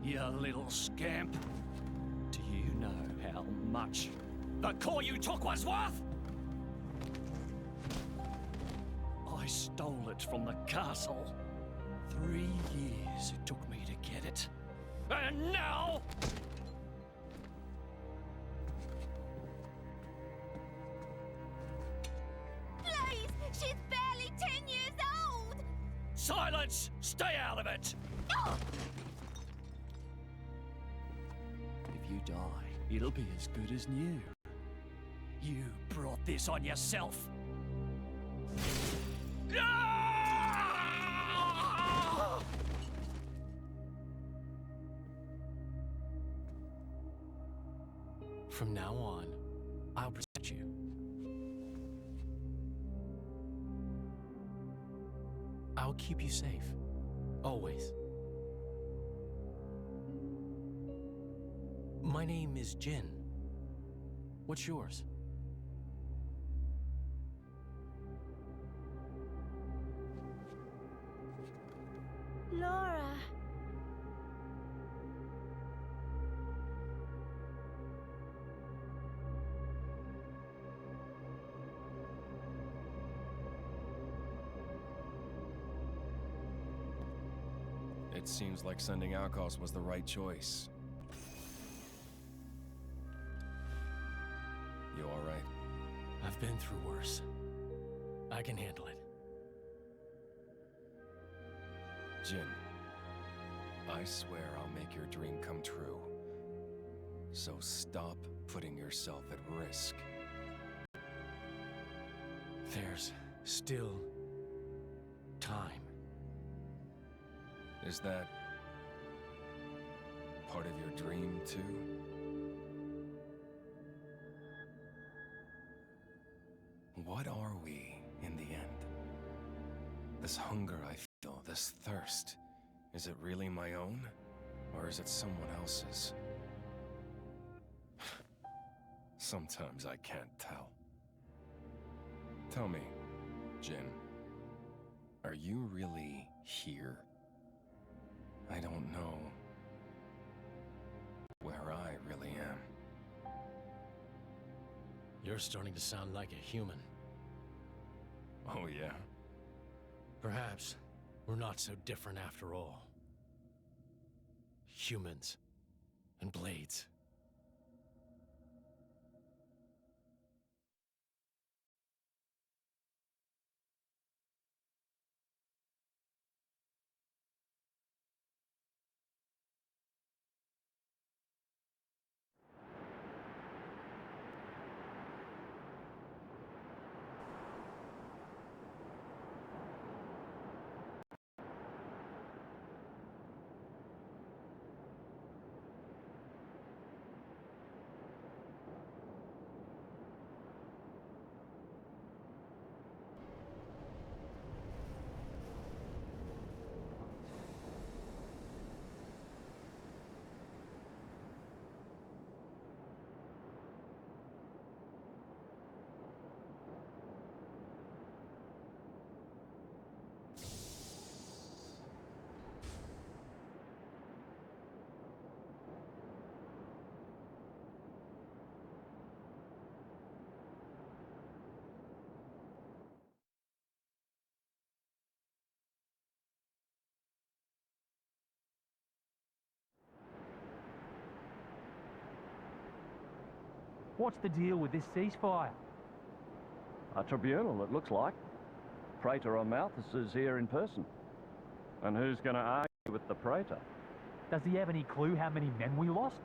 You little scamp. Do you know how much the core you took was worth? I stole it from the castle. 3 years it took me to get it. And now... Please! She's barely 10 years old! Silence! Stay out of it! Oh! If you die, it'll be as good as new. You brought this on yourself. From now on, I'll protect you. I'll keep you safe. Always. My name is Jin. What's yours? Laura. It seems like sending Outcasts was the right choice. You alright? I've been through worse. I can handle it. Jin, I swear I'll make your dream come true. So stop putting yourself at risk. There's still time. Is that part of your dream, too? What are we, in the end? This hunger I feel, this thirst, is it really my own? Or is it someone else's? Sometimes I can't tell. Tell me, Jin, are you really here? I don't know where I really am. You're starting to sound like a human. Oh, yeah? Perhaps we're not so different after all. Humans and blades. What's the deal with this ceasefire? A tribunal, it looks like. Praetor Malthus is here in person. And who's going to argue with the Praetor? Does he have any clue how many men we lost?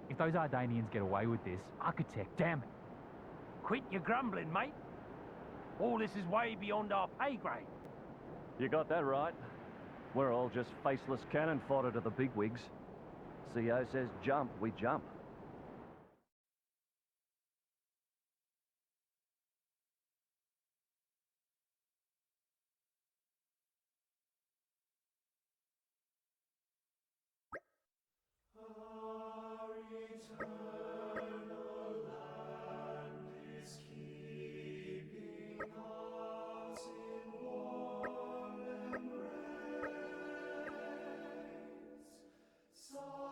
If those Ardanians get away with this, architect, damn it. Quit your grumbling, mate. All this is way beyond our pay grade. You got that right. We're all just faceless cannon fodder to the bigwigs. CO says jump, we jump. So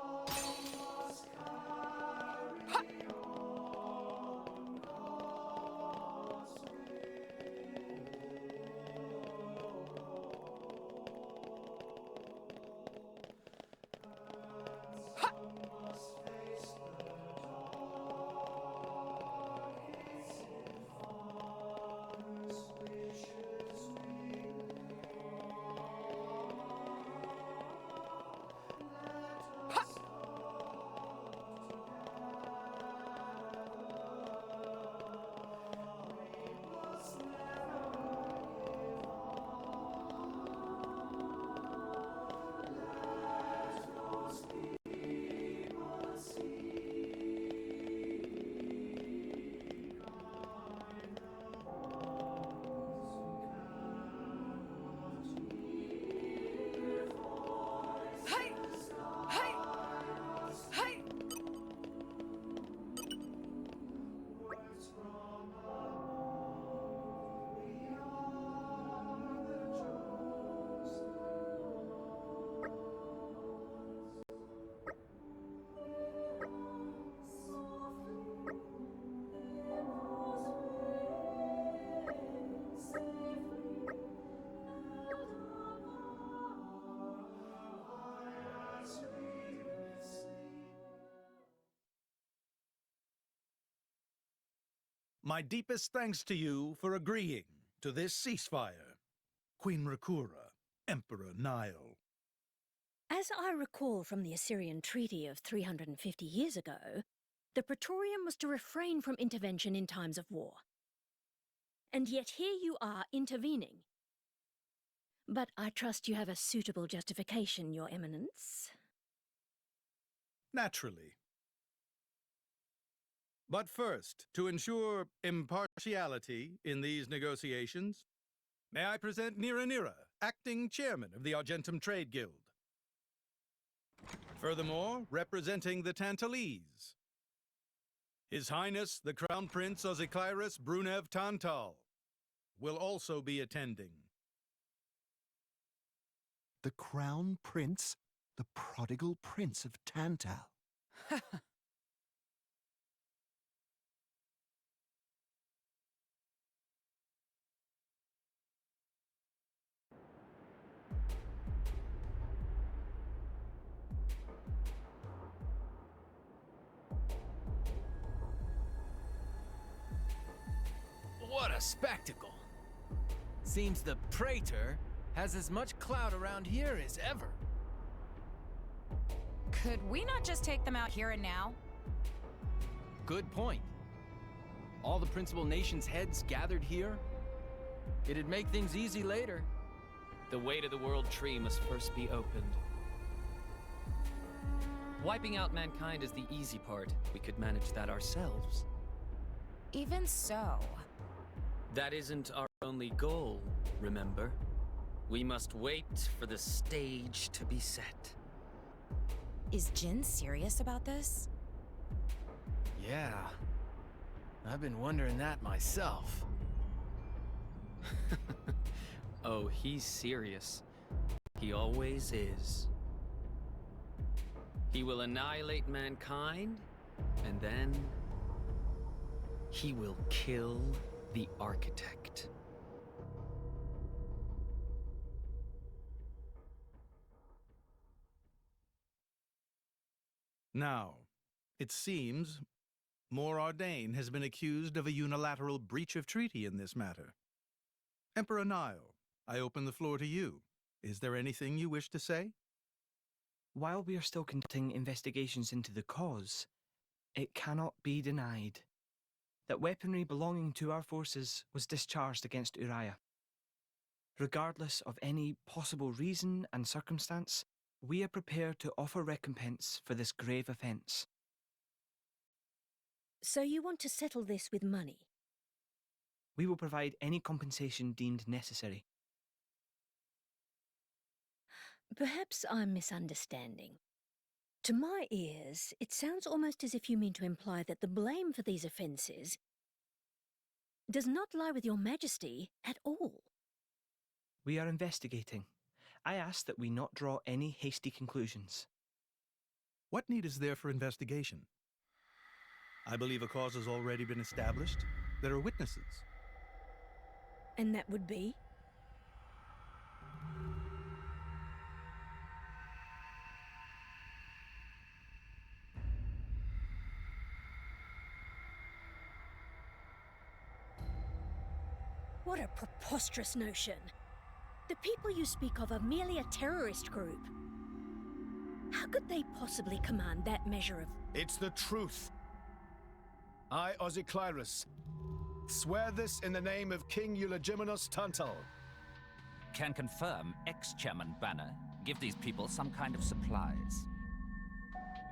My deepest thanks to you for agreeing to this ceasefire. Queen Rakura, Emperor Niall. As I recall from the Assyrian treaty of 350 years ago, the Praetorium was to refrain from intervention in times of war. And yet here you are intervening. But I trust you have a suitable justification, Your Eminence. Naturally. But first, to ensure impartiality in these negotiations, may I present Nira, acting chairman of the Argentum Trade Guild. Furthermore, representing the Tantalese, His Highness the Crown Prince Ozikairis Brunev Tantal will also be attending. The Crown Prince? The prodigal Prince of Tantal? What a spectacle! Seems the Praetor has as much clout around here as ever. Could we not just take them out here and now? Good point. All the principal nations' heads gathered here? It'd make things easy later. The way to the World Tree must first be opened. Wiping out mankind is the easy part. We could manage that ourselves. Even so... That isn't our only goal, remember? We must wait for the stage to be set. Is Jin serious about this? Yeah. I've been wondering that myself. Oh, he's serious. He always is. He will annihilate mankind, and then... he will kill the architect. Now, it seems Mor Ardain has been accused of a unilateral breach of treaty in this matter. Emperor Niall, I open the floor to you. Is there anything you wish to say? While we are still conducting investigations into the cause, it cannot be denied that weaponry belonging to our forces was discharged against Uriah. Regardless of any possible reason and circumstance, we are prepared to offer recompense for this grave offence. So you want to settle this with money? We will provide any compensation deemed necessary. Perhaps I'm misunderstanding. To my ears, it sounds almost as if you mean to imply that the blame for these offences does not lie with your Majesty at all. We are investigating. I ask that we not draw any hasty conclusions. What need is there for investigation? I believe a cause has already been established. There are witnesses. And that would be? What a preposterous notion. The people you speak of are merely a terrorist group. How could they possibly command that measure of... It's the truth. I, Ozikairis, swear this in the name of King Eulogimenos Tantal. Can confirm ex-chairman Banner give these people some kind of supplies.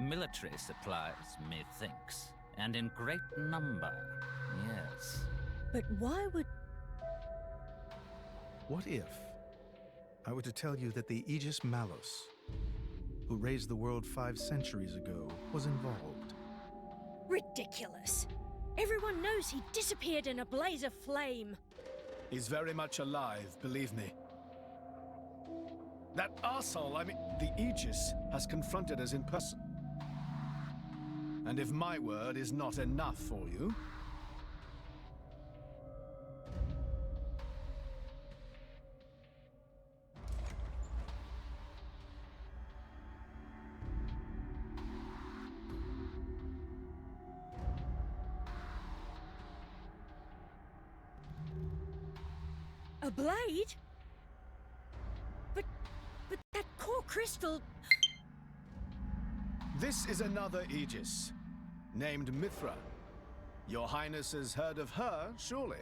Military supplies, methinks, and in great number, yes. But why would... What if I were to tell you that the Aegis Malus, who raised the world 5 centuries ago, was involved? Ridiculous. Everyone knows he disappeared in a blaze of flame. He's very much alive, believe me. That arsehole, the Aegis, has confronted us in person. And if my word is not enough for you... A blade? But that core crystal... This is another Aegis, named Mithra. Your Highness has heard of her, surely?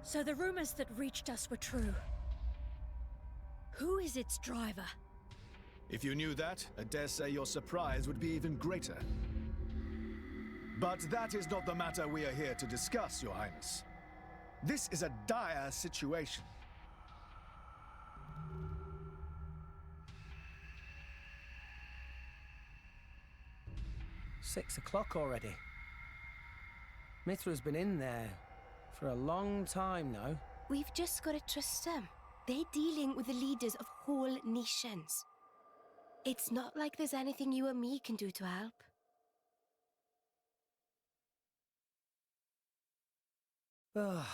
So the rumors that reached us were true. Who is its driver? If you knew that, I dare say your surprise would be even greater. But that is not the matter we are here to discuss, Your Highness. This is a dire situation. Six o'clock already. Mithra's been in there for a long time now. We've just got to trust them. They're dealing with the leaders of whole nations. It's not like there's anything you or me can do to help. Ugh.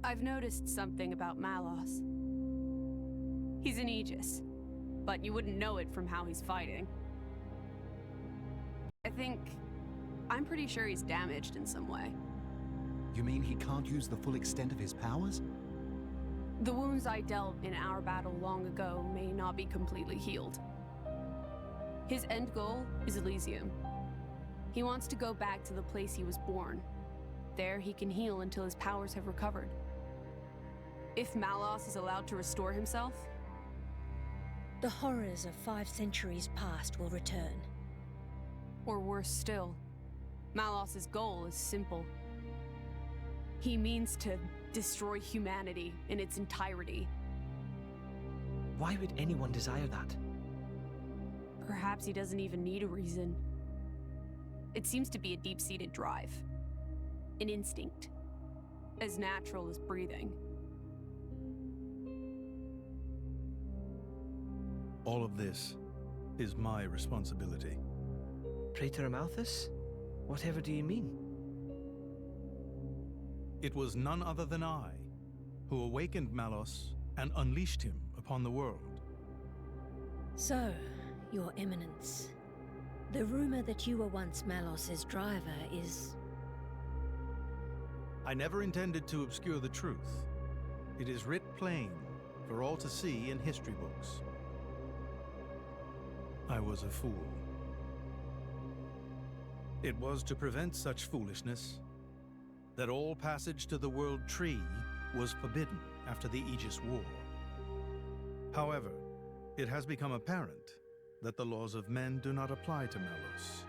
I've noticed something about Malos. He's an Aegis, but you wouldn't know it from how he's fighting. I'm pretty sure he's damaged in some way. You mean he can't use the full extent of his powers? The wounds I dealt in our battle long ago may not be completely healed. His end goal is Elysium. He wants to go back to the place he was born. There he can heal until his powers have recovered. If Malos is allowed to restore himself, the horrors of 5 centuries past will return. Or worse still, Malos's goal is simple. He means to destroy humanity in its entirety. Why would anyone desire that? Perhaps he doesn't even need a reason. It seems to be a deep-seated drive. An instinct. As natural as breathing. All of this is my responsibility. Praetor Amalthus? Whatever do you mean? It was none other than I who awakened Malos and unleashed him upon the world. So, Your Eminence, the rumor that you were once Malos's driver is... I never intended to obscure the truth. It is writ plain for all to see in history books. I was a fool. It was to prevent such foolishness that all passage to the World Tree was forbidden after the Aegis War. However, it has become apparent that the laws of men do not apply to Malos.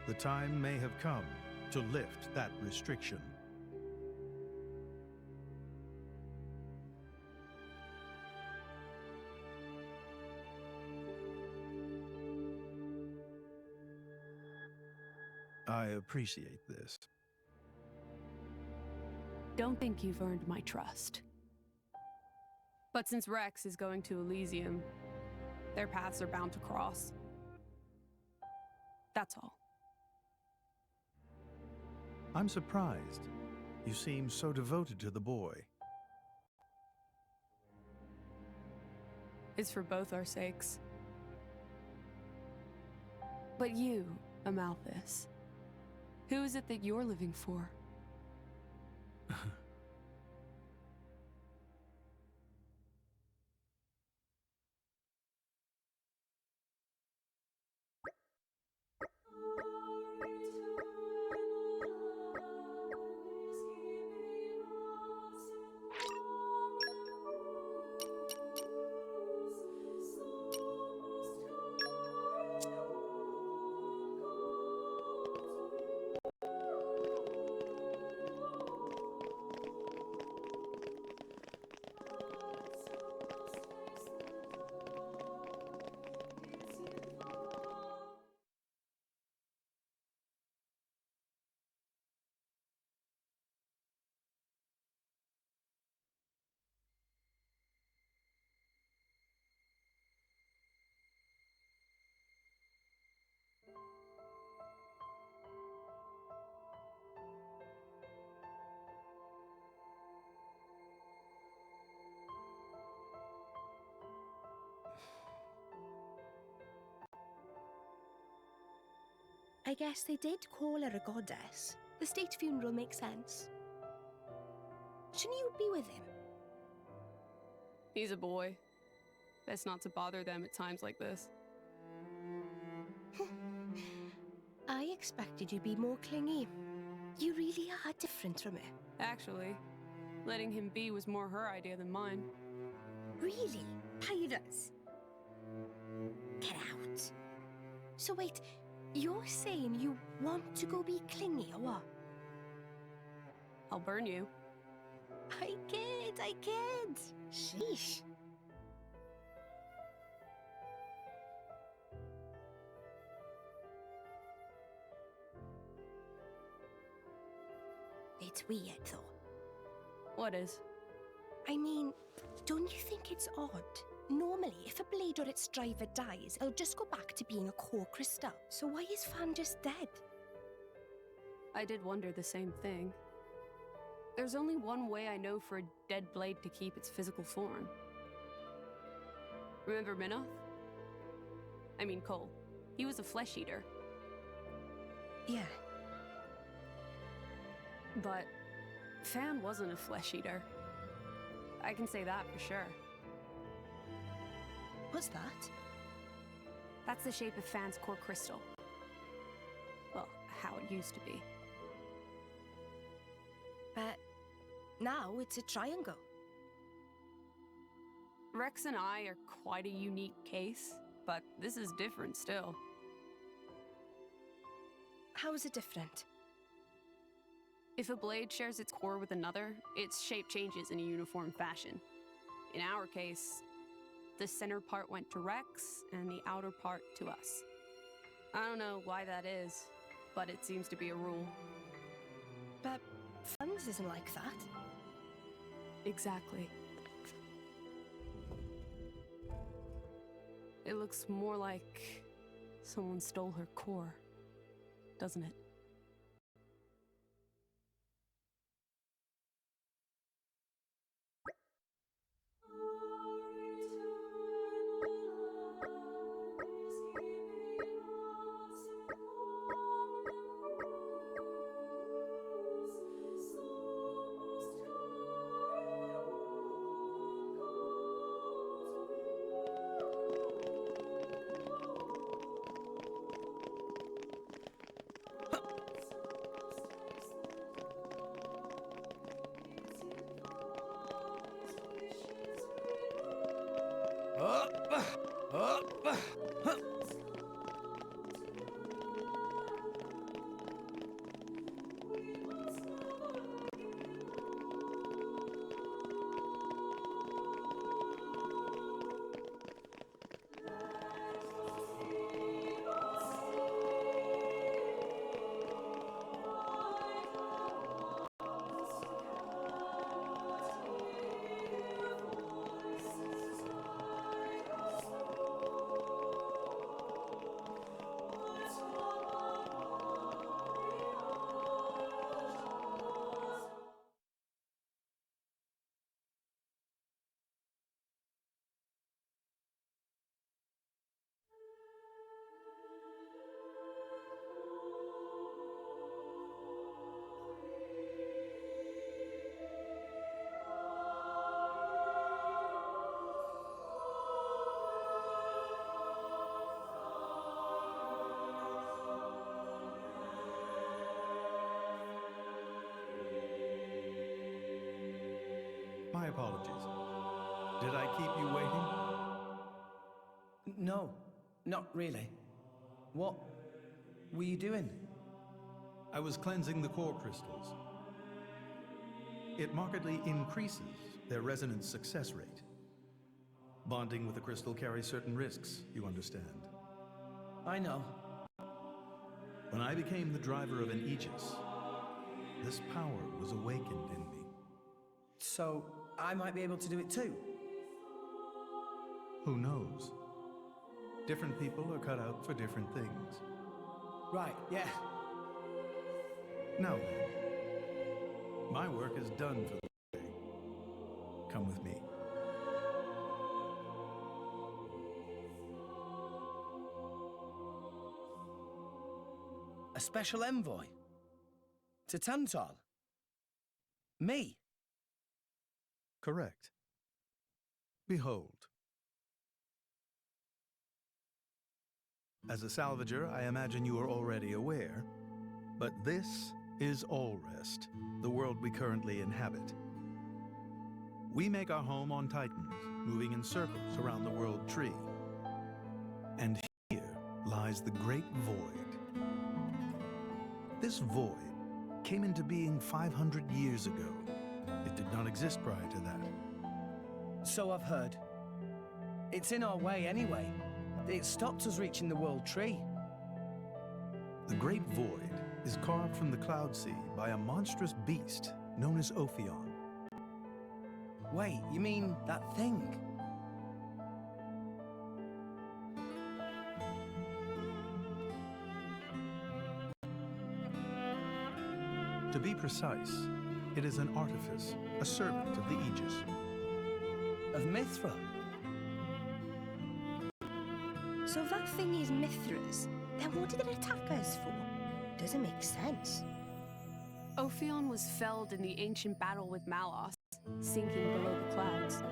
The time may have come to lift that restriction. I appreciate this. Don't think you've earned my trust. But since Rex is going to Elysium, their paths are bound to cross. That's all. I'm surprised. You seem so devoted to the boy. It's for both our sakes. But you, Amalthus, who is it that you're living for? I guess they did call her a goddess. The state funeral makes sense. Shouldn't you be with him? He's a boy. Best not to bother them at times like this. I expected you to be more clingy. You really are different from her. Actually, letting him be was more her idea than mine. Really? Pirates? Get out. So wait, you're saying you want to go be clingy or what? I'll burn you. I kid. Sheesh. It's weird, though. What is? I mean, don't you think it's odd? Normally, if a blade or its driver dies, it'll just go back to being a core crystal. So why is Fan just dead? I did wonder the same thing. There's only one way I know for a dead blade to keep its physical form. Remember Minoth? I mean Cole. He was a flesh eater. Yeah. But Fan wasn't a flesh eater. I can say that for sure. What's that? That's the shape of Fan's core crystal. Well, how it used to be. But now it's a triangle. Rex and I are quite a unique case, but this is different still. How is it different? If a blade shares its core with another, its shape changes in a uniform fashion. In our case, the center part went to Rex, and the outer part to us. I don't know why that is, but it seems to be a rule. But Fan's isn't like that. Exactly. It looks more like someone stole her core, doesn't it? My apologies. Did I keep you waiting? No, not really. What were you doing? I was cleansing the core crystals. It markedly increases their resonance success rate. Bonding with a crystal carries certain risks, you understand. I know. When I became the driver of an Aegis, this power was awakened in me. So, I might be able to do it too? Who knows? Different people are cut out for different things. Right, yeah. Now then, my work is done for the day. Come with me. special envoy? To Tantal? Me? Correct. Behold. As a salvager, I imagine you are already aware, but this is Allrest, the world we currently inhabit. We make our home on Titans, moving in circles around the World Tree. And here lies the Great Void. This void came into being 500 years ago. It did not exist prior to that. So I've heard. It's in our way anyway. It stopped us reaching the World Tree. The Great Void is carved from the Cloud Sea by a monstrous beast known as Ophion. Wait, you mean that thing? To be precise, it is an artifice, a servant of the Aegis. Of Mithra? So that thing is Mithra's. Then what did it attack us for? Doesn't make sense. Ophion was felled in the ancient battle with Malos, sinking below the clouds.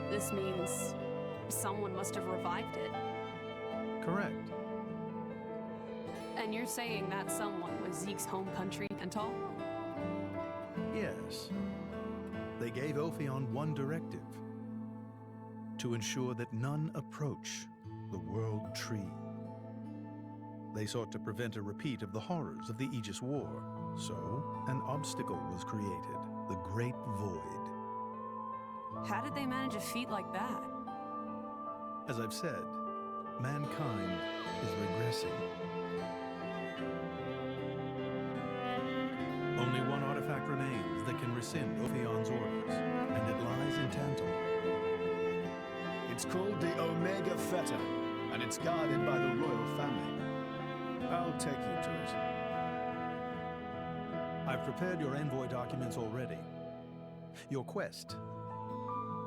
This means someone must have revived it. Correct. And you're saying that someone was Zeke's home country, Tantal? Yes. They gave Ophion one directive: to ensure that none approach the World Tree. They sought to prevent a repeat of the horrors of the Aegis War, so an obstacle was created, the Great Void. How did they manage a feat like that? As I've said, mankind is regressing. Only one artifact remains that can rescind Ophion's orders, and it lies in Tantal. It's called the Omega Feta, and it's guarded by the royal family. I'll take you to it. I've prepared your envoy documents already. Your quest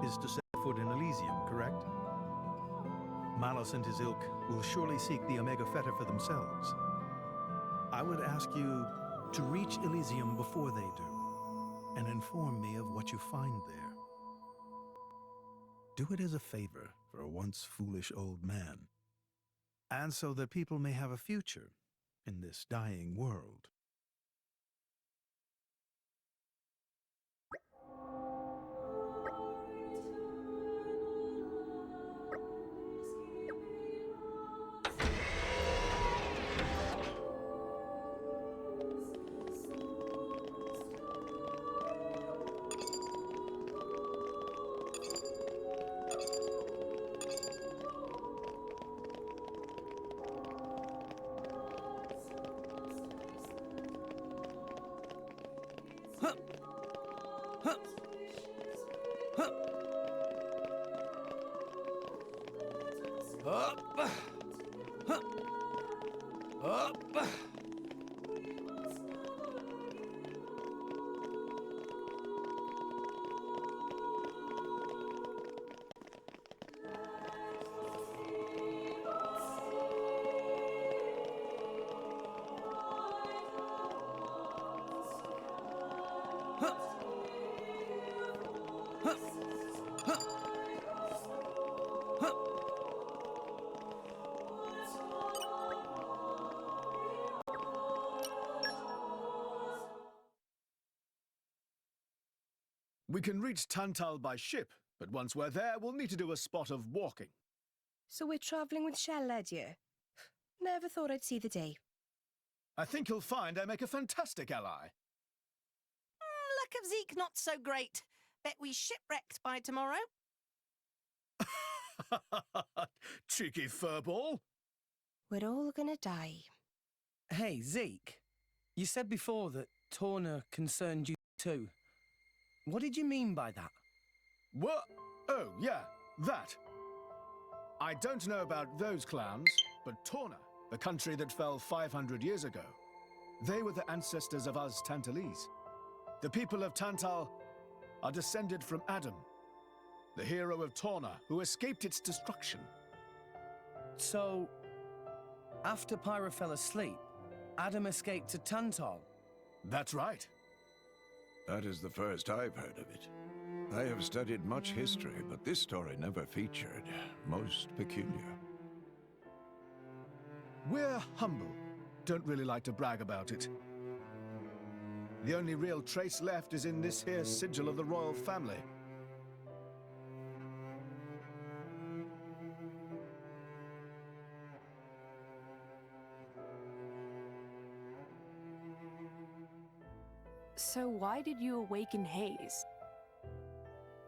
is to set foot in Elysium, correct? Malos and his ilk will surely seek the Omega Feta for themselves. I would ask you to reach Elysium before they do, and inform me of what you find there. Do it as a favor for a once foolish old man, and so that people may have a future in this dying world. We can reach Tantal by ship, but once we're there, we'll need to do a spot of walking. So we're travelling with Shell, dear? Never thought I'd see the day. I think you'll find I make a fantastic ally. Luck of Zeke not so great. Bet we shipwrecked by tomorrow. Cheeky furball. We're all gonna die. Hey, Zeke. You said before that Torna concerned you too. What did you mean by that? What? Oh, yeah, that. I don't know about those clowns, but Torna, the country that fell 500 years ago. They were the ancestors of us Tantalese. The people of Tantal are descended from Adam, the hero of Torna, who escaped its destruction. So, after Pyra fell asleep, Adam escaped to Tantal? That's right. That is the first I've heard of it. I have studied much history, but this story never featured. Most peculiar. We're humble. Don't really like to brag about it. The only real trace left is in this here sigil of the royal family. So why did you awaken Hayes?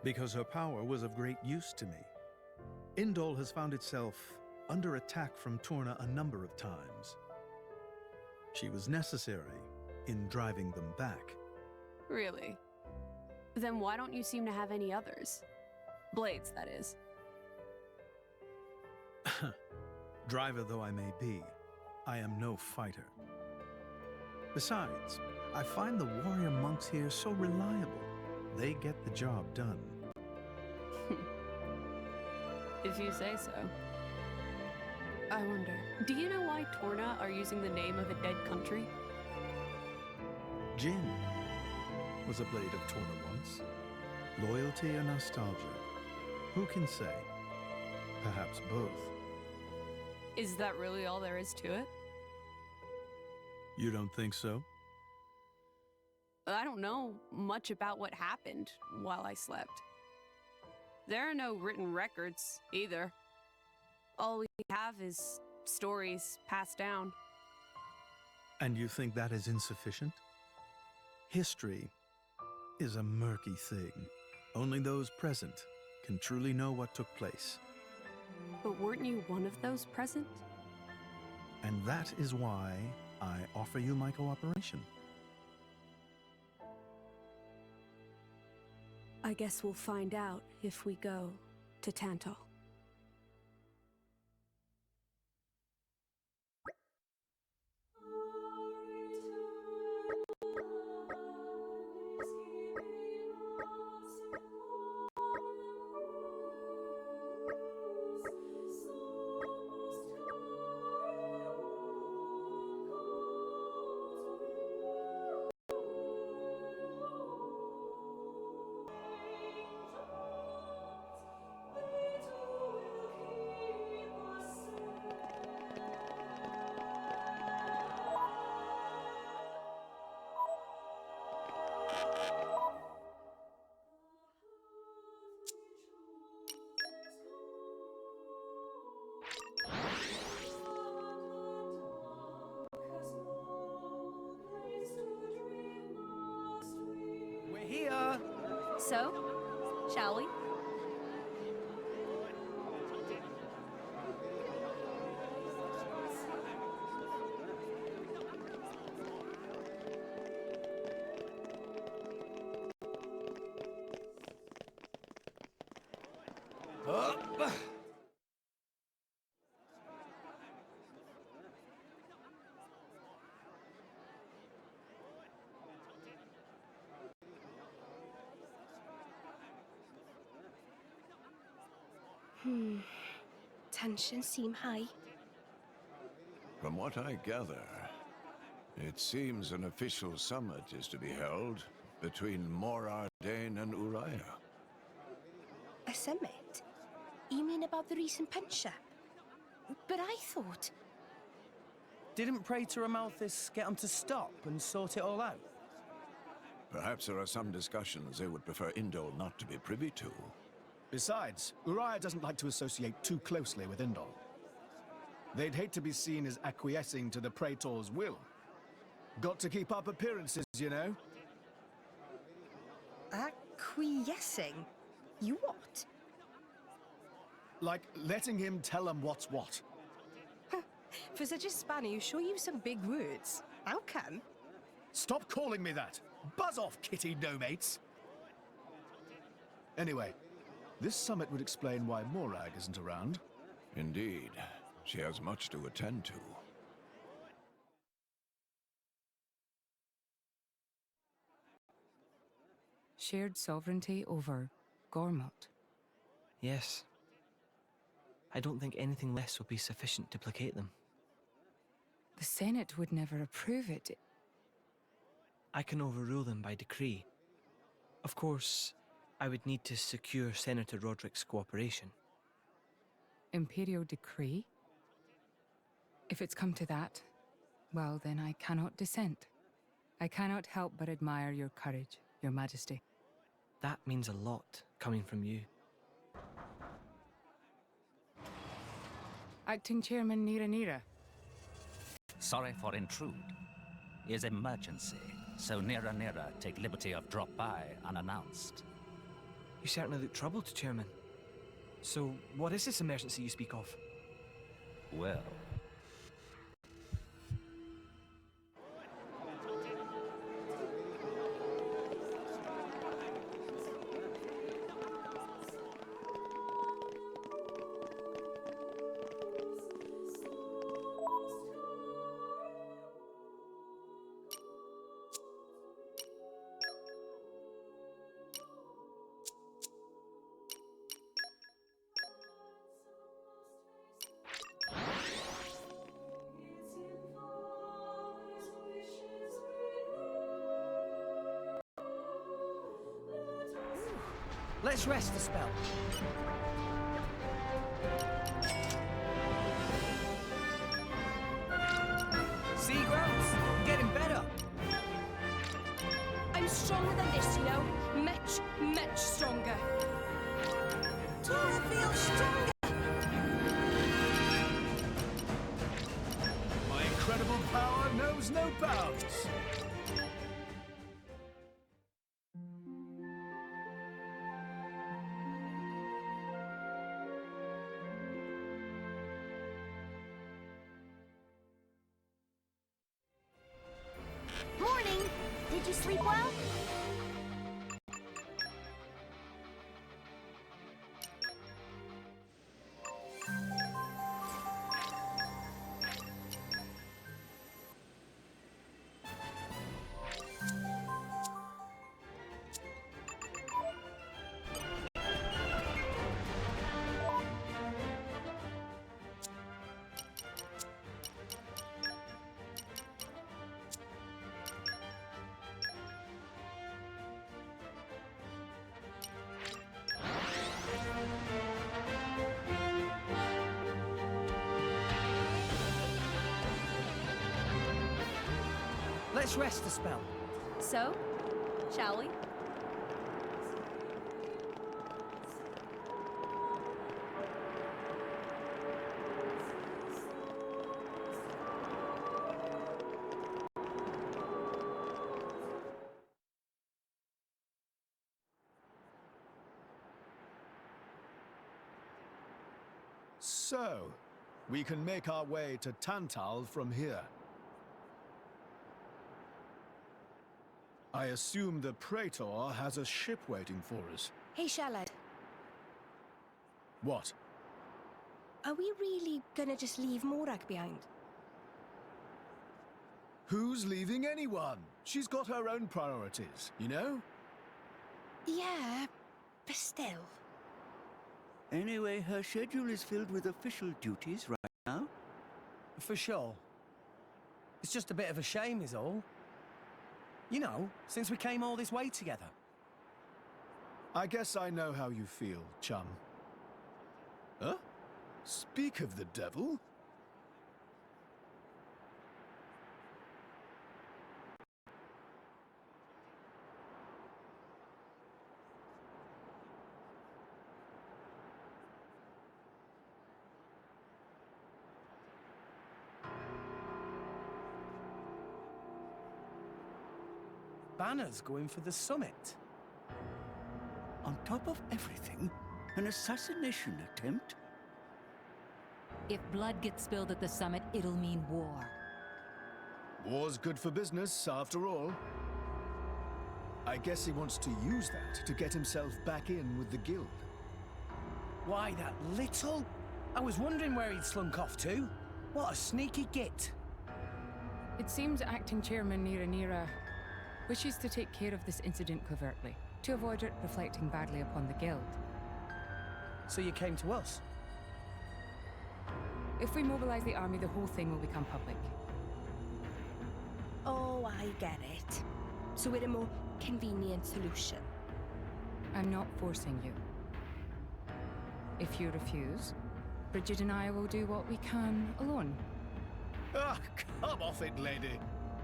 Because her power was of great use to me. Indol has found itself under attack from Torna a number of times. She was necessary in driving them back. Really? Then why don't you seem to have any others? Blades, that is. Driver though I may be, I am no fighter. Besides, I find the warrior monks here so reliable. They get the job done. If you say so. I wonder, do you know why Torna are using the name of a dead country? Jin was a blade of Torna once. Loyalty or nostalgia? Who can say? Perhaps both. Is that really all there is to it? You don't think so? I don't know much about what happened while I slept. There are no written records, either. All we have is stories passed down. And you think that is insufficient? History is a murky thing. Only those present can truly know what took place. But weren't you one of those present? And that is why I offer you my cooperation. I guess we'll find out if we go to Tantal. We're here! So, shall we? Tensions seem high. From what I gather, it seems an official summit is to be held between Morardain and Uriah. A summit? You mean about the recent penship? But I thought... Didn't Praetor Amalthus get them to stop and sort it all out? Perhaps there are some discussions they would prefer Indol not to be privy to. Besides, Uriah doesn't like to associate too closely with Indol. They'd hate to be seen as acquiescing to the Praetor's will. Got to keep up appearances, you know? Acquiescing? You what? Like, letting him tell them what's what. For such a spanner, you sure use some big words. How come? Stop calling me that! Buzz off, kitty no-mates! Anyway, this summit would explain why Morag isn't around. Indeed. She has much to attend to. Shared sovereignty over Gormott. Yes. I don't think anything less will be sufficient to placate them. The Senate would never approve it. I can overrule them by decree. Of course, I would need to secure Senator Roderick's cooperation. Imperial decree? If it's come to that, well, then I cannot dissent. I cannot help but admire your courage, Your Majesty. That means a lot, coming from you. Acting Chairman Nira. Sorry for intrude. Is emergency, so Nira take liberty of drop by unannounced. You certainly look troubled, Chairman. So, what is this emergency you speak of? Well... Let's rest a spell. Seagrams, getting better. I'm stronger than this, you know. Much stronger. Tora feels stronger. My incredible power knows no bounds. Morning! Did you sleep well? Let's rest a spell. So, shall we? So, we can make our way to Tantal from here. I assume the Praetor has a ship waiting for us. Hey, Shalad. What? Are we really gonna just leave Morak behind? Who's leaving anyone? She's got her own priorities, you know? Yeah, but still. Anyway, her schedule is filled with official duties right now. For sure. It's just a bit of a shame is all. You know, since we came all this way together. I guess I know how you feel, chum. Huh? Speak of the devil? Banner's going for the summit. On top of everything, an assassination attempt? If blood gets spilled at the summit, it'll mean war. War's good for business, after all. I guess he wants to use that to get himself back in with the guild. Why, that little? I was wondering where he'd slunk off to. What a sneaky git. It seems Acting Chairman Nira wishes to take care of this incident covertly. to avoid it reflecting badly upon the guild. So you came to us? If we mobilize the army, the whole thing will become public. Oh, I get it. So we're a more convenient solution. I'm not forcing you. If you refuse, Bridget and I will do what we can alone. Ah, come off it, lady.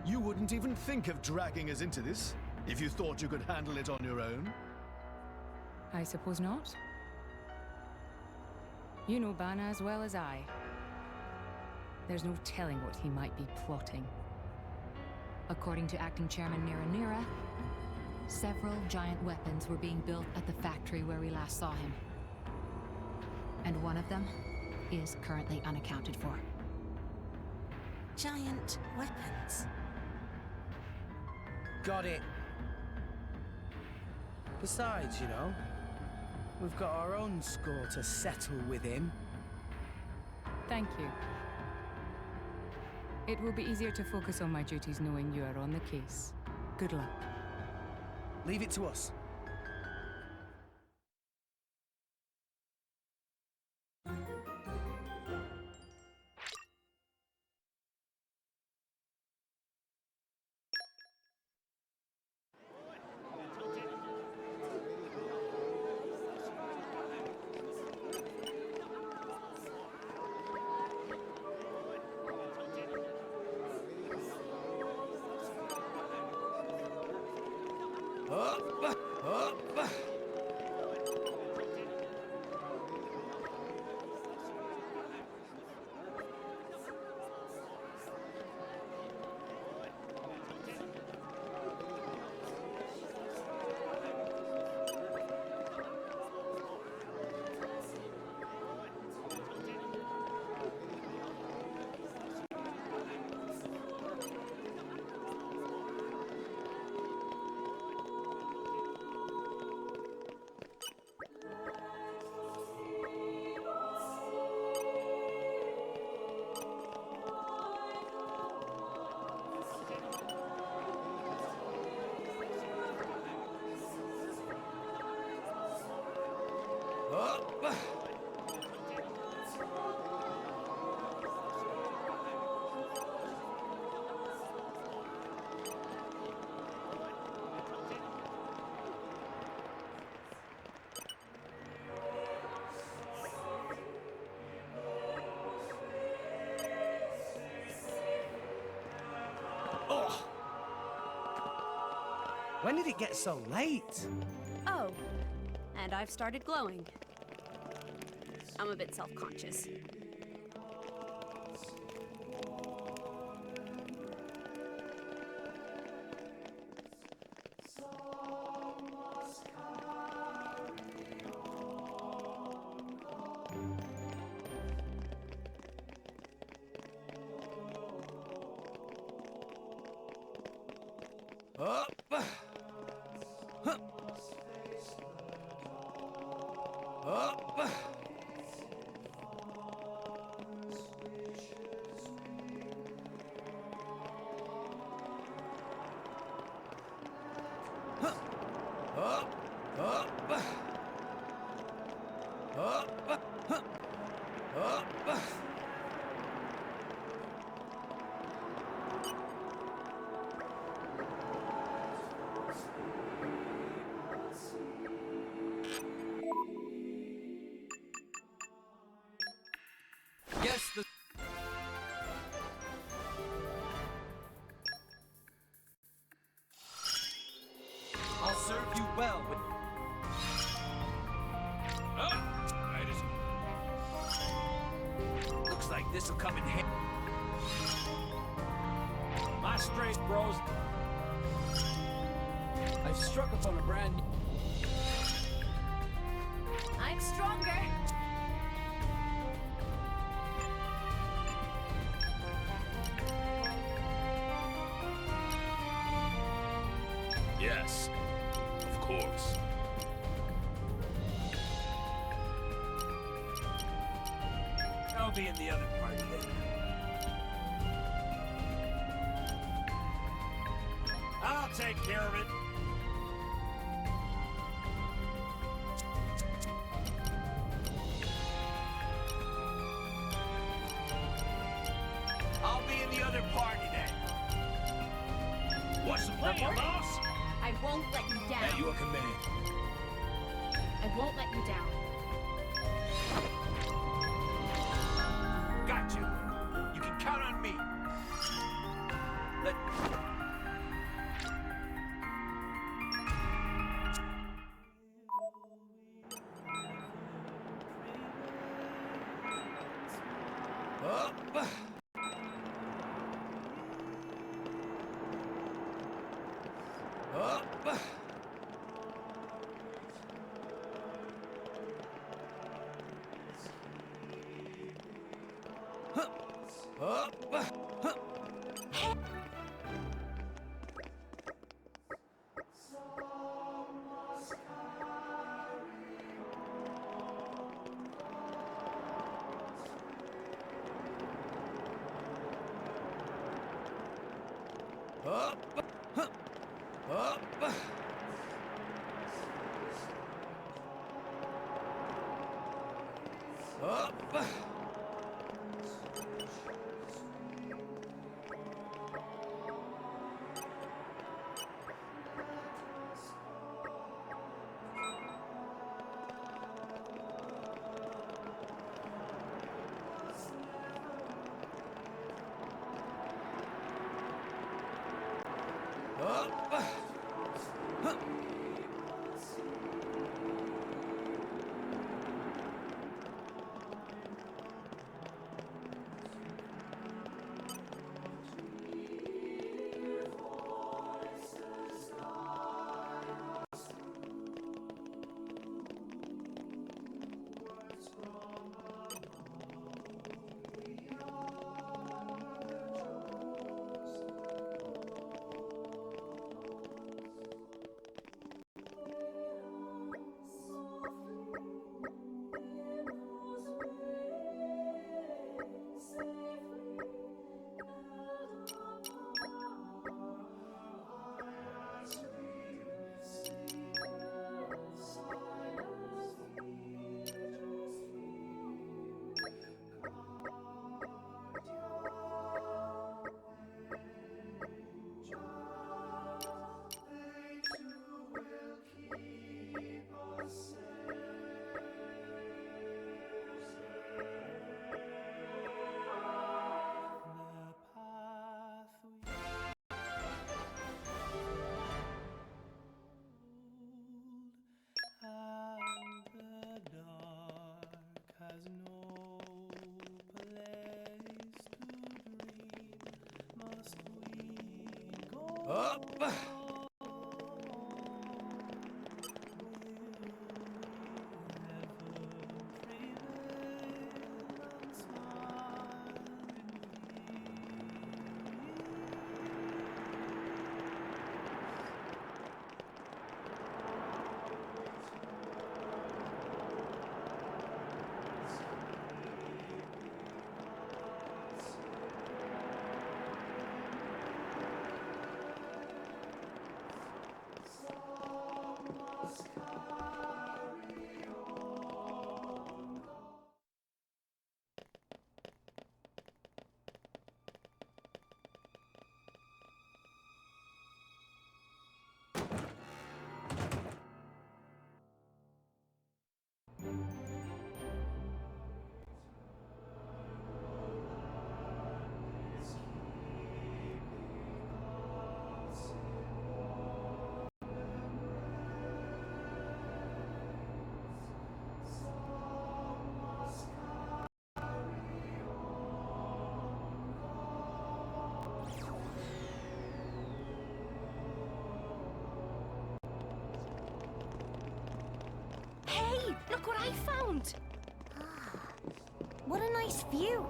You wouldn't even think of dragging us into this if you thought you could handle it on your own. I suppose not. You know Bana as well as I. There's no telling what he might be plotting. According to Acting Chairman Nira, several giant weapons were being built at the factory where we last saw him. And one of them is currently unaccounted for. Giant weapons. Got it. Besides, you know, we've got our own score to settle with him. Thank you. It will be easier to focus on my duties knowing you are on the case. Good luck. Leave it to us. When did it get so late? Oh, and I've started glowing. I'm a bit self-conscious. Yes, the... I'll serve you well with... Looks like this'll come in handy. My strength, bros. I've struck upon a brand new... I'm stronger. Yes, of course. I'll be in the other party later. I'll take care of it. What's the plan, boss? I won't let you down. At your command. I won't let you down. Gotcha. You can count on me. Let... Up. Up. Up. Hey, look what I found! What a nice view.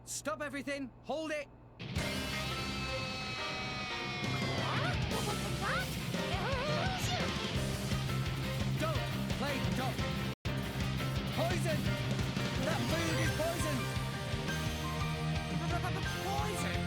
Stop everything! Hold it! Don't play dumb! Poison! That food is poison! Poison!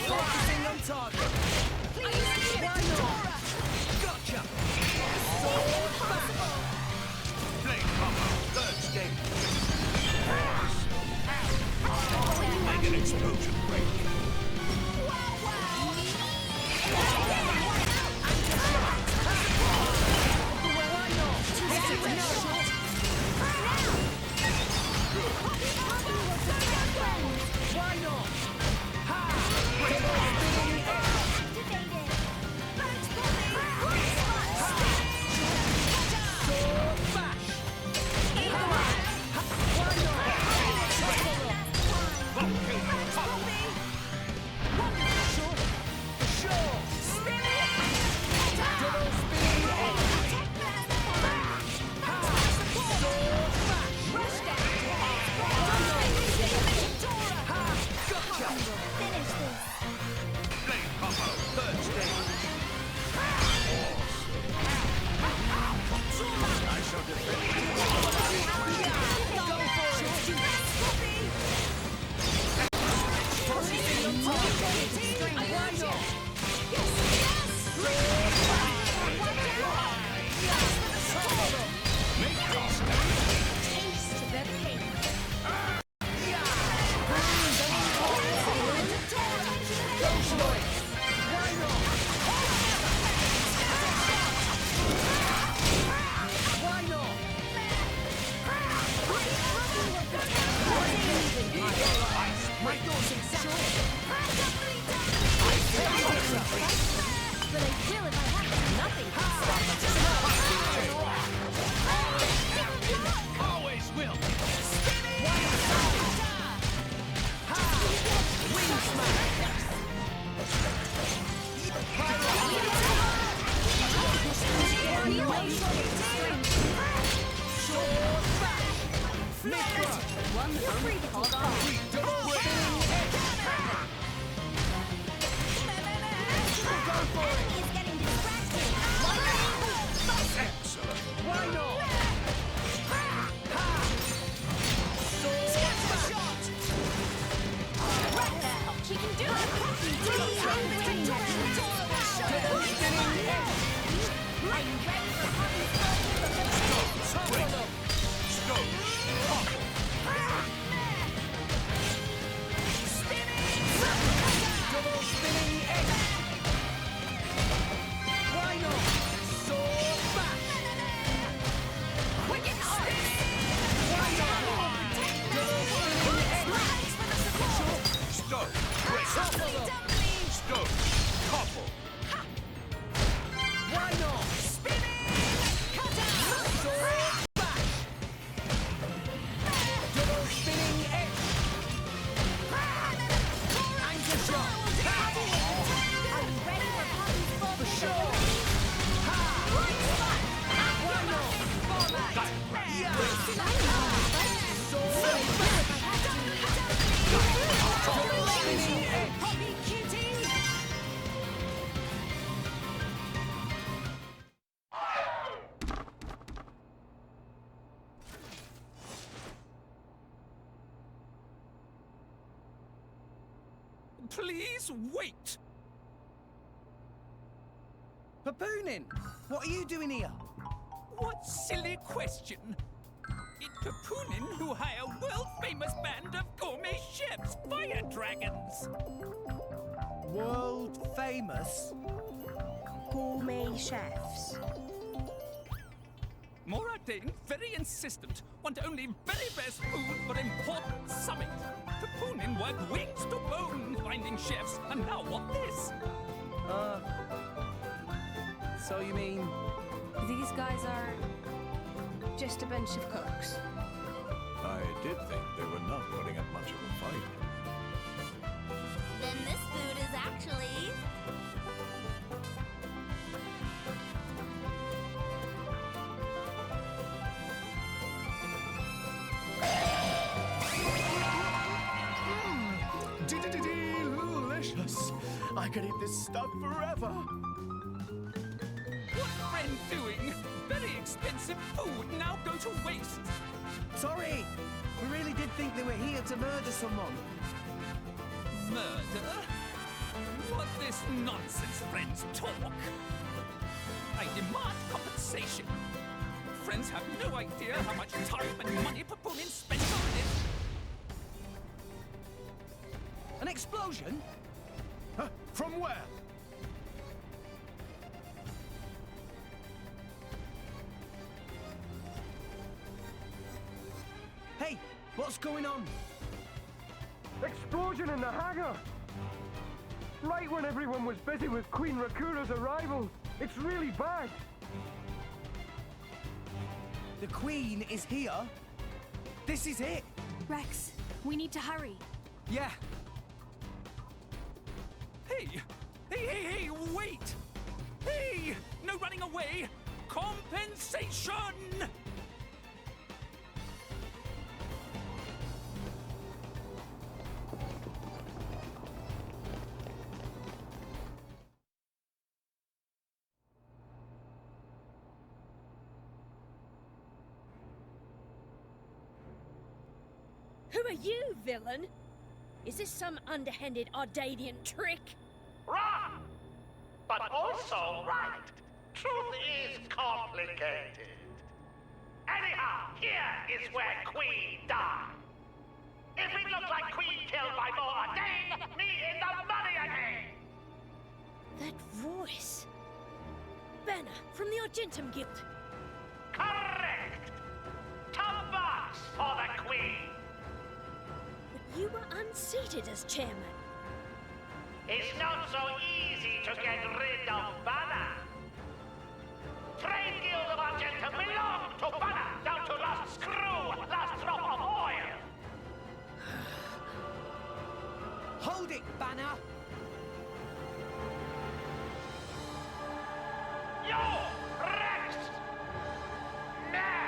Focusing on target. Gotcha. Blade combo, third stage. Make an explosion break. Why not? Please wait! Papoonin, what are you doing here? What silly question! It's Papoonin who hire world-famous band of gourmet chefs, fire dragons! World famous? Gourmet chefs. Moradane, very insistent, want only very best food for important summit. Papoonin worked wings to bone finding chefs, and now what this? So you mean... These guys are just a bunch of cooks. I did think they were not putting up much of a fight. Then this food is actually... Delicious. I I could eat this stuff forever. What's friend doing? Very expensive food now go to waste. Sorry! We really did think they were here to murder someone. Murder? What this nonsense friends talk? I demand compensation. Friends have no idea how much time and money Papunin spent on this. An explosion? From where? Hey, what's going on? Explosion in the hangar! Right when everyone was busy with Queen Rakura's arrival. It's really bad. The Queen is here? This is it? Rex, we need to hurry. Yeah. Hey, wait! Hey! No running away! Compensation! Who are you, villain? Is this some underhanded Ardanian trick? Wrong! But also right. Truth is complicated. Anyhow, here is where Queen died. If it looks like Queen killed by more Ardane, me in the money again! That voice. Banner from the Argentum Guild. Correct! Top box for the Queen! But you were unseated as chairman. It's not so easy to get rid of Banner. Trade Guild of Argentum belonged to Banner, down to last screw, last drop of oil. Hold it, Banner! You, Rex! Nah,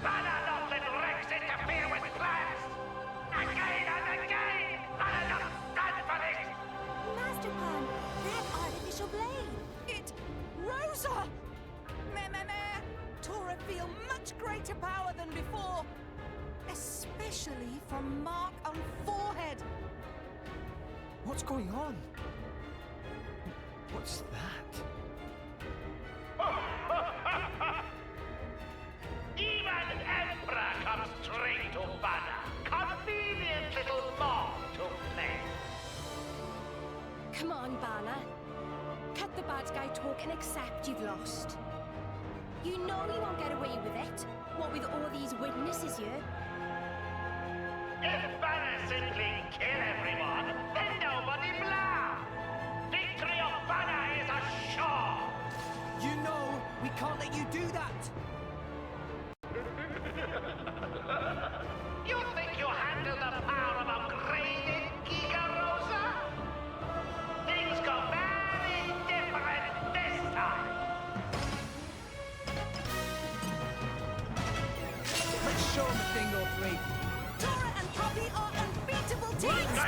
Banner not let Rex interfere with plans. Again and again, Banner not stand for this. Master Pan, that artificial blade. It... Rosa! Meh. Tora feel much greater power than before. Especially from mark on forehead. What's going on? What's that? Even Emperor comes straight to Banner. Convenient little mob to play. Come on, Banner. Cut the bad guy talk and accept you've lost. You know you won't get away with it. What with all these witnesses here? If Banner simply kill everyone, then nobody blah. Victory of Banner is assured. You know we can't let you do that. You think you handle the power of upgraded Giga Rosa? Things go very different this time. Let's show them a thing or three. Tora and Poppy are unbeatable teams!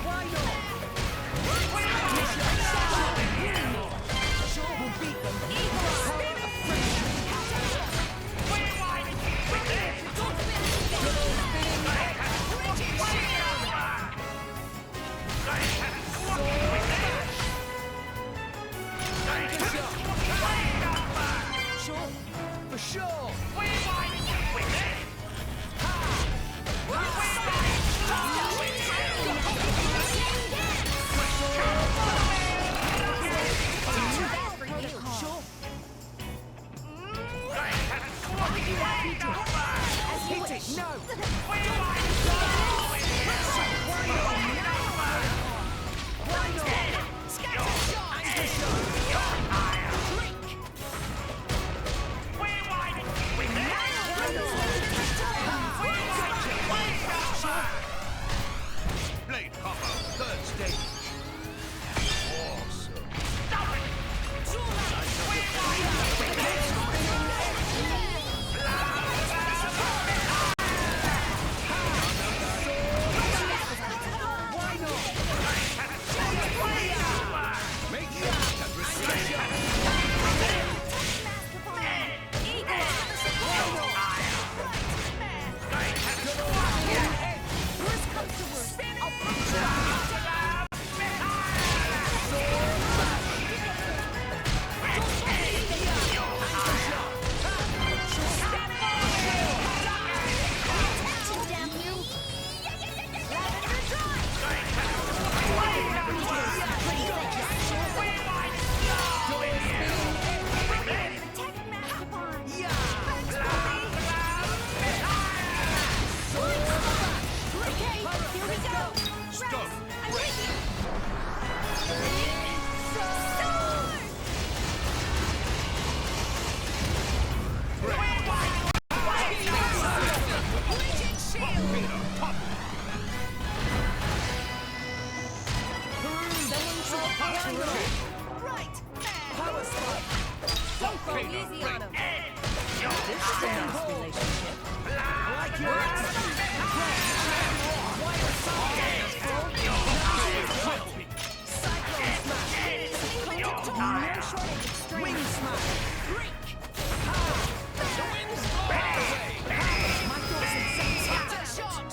Why not? afterwards. I'll punch you up. Right! Power slide! Don't go easy on him! This is a nice relationship. Like your Cyclone smash! Wing smash! Break! The wind's my thoughts and sense. Shot!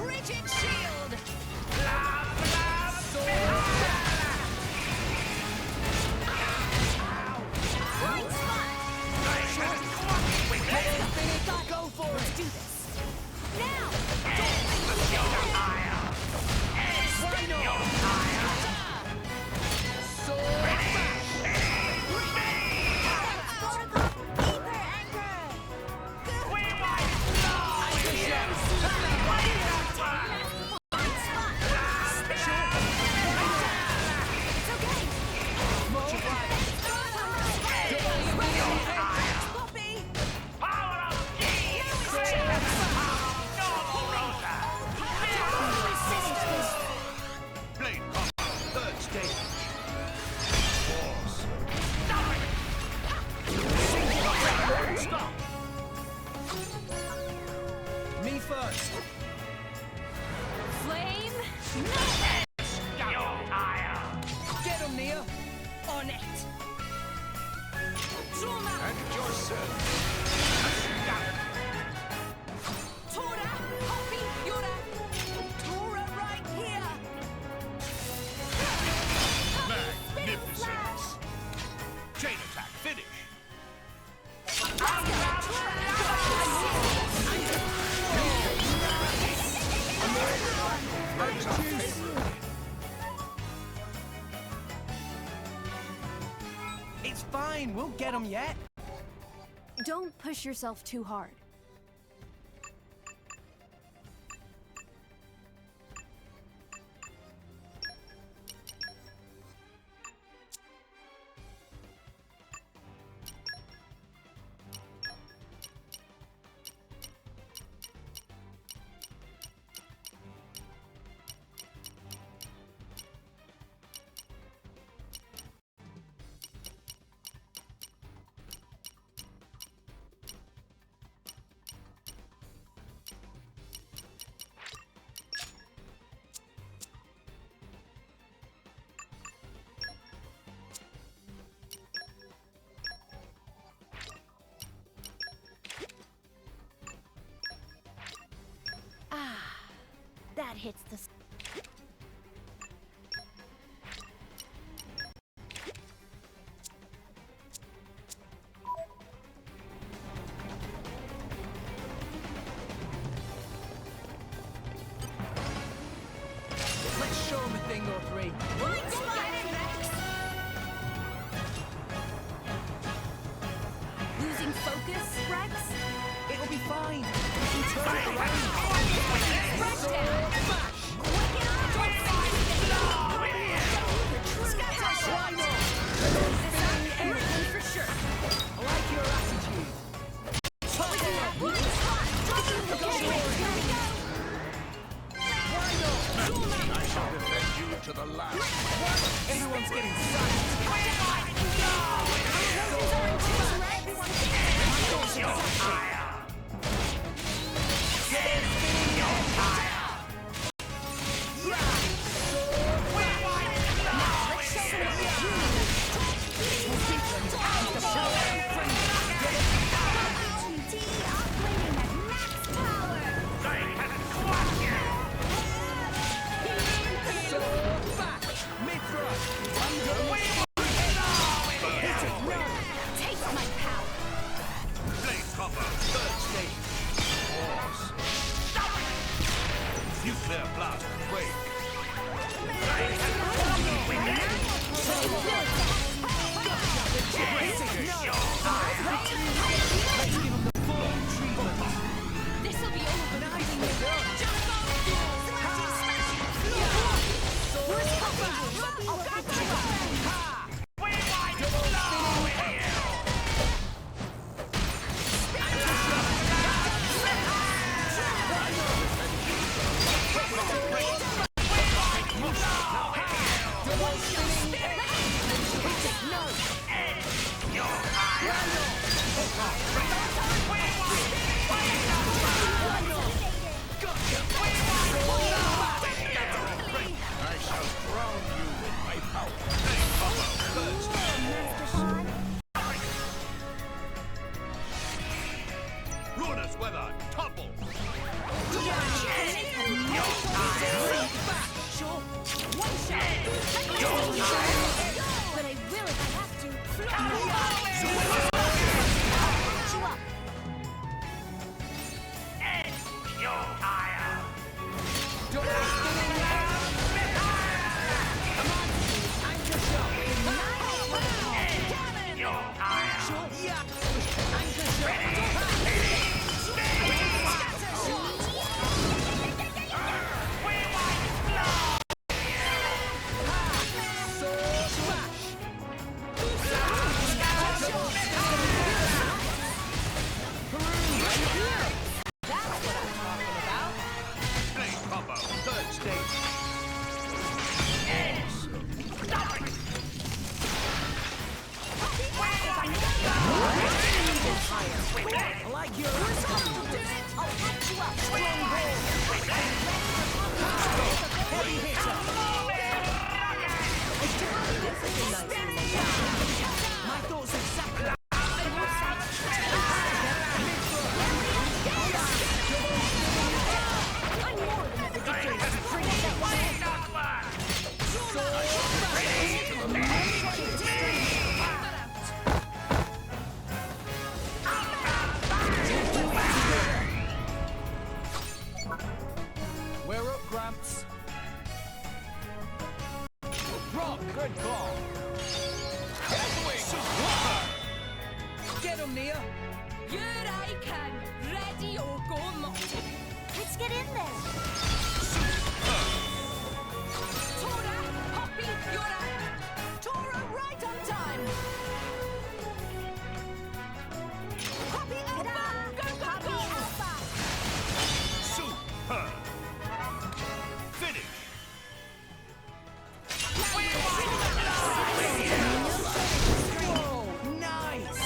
Rigid shield! It's fine, we'll get them yet. Don't push yourself too hard. That hits the... Let's show them a thing or three. Losing focus, Rex? It'll be fine. We can turn it around. To the last. Everyone's getting silent. Nuclear blast break. This'll be over. Ruinous weather, topple! But I will if I have to. Good call. Get him, Nia. Here I can. Ready or go, Lottie. Let's get in there. Tora, Poppy, you're up. Tora, right on time. Poppy, Alpha. Go, go, Poppy, go. Alpha. Super! Finish! Whoa, nice.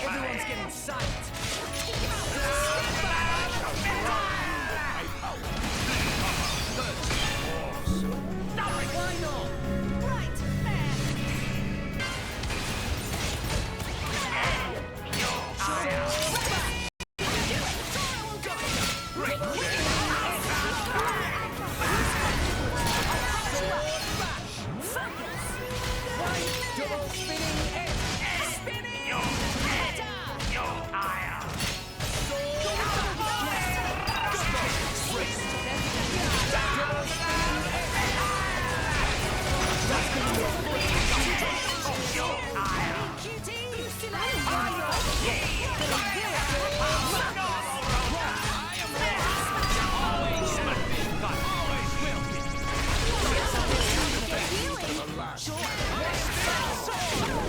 Everyone's getting psyched. Why not? Right, Double spinning edge. Spinning!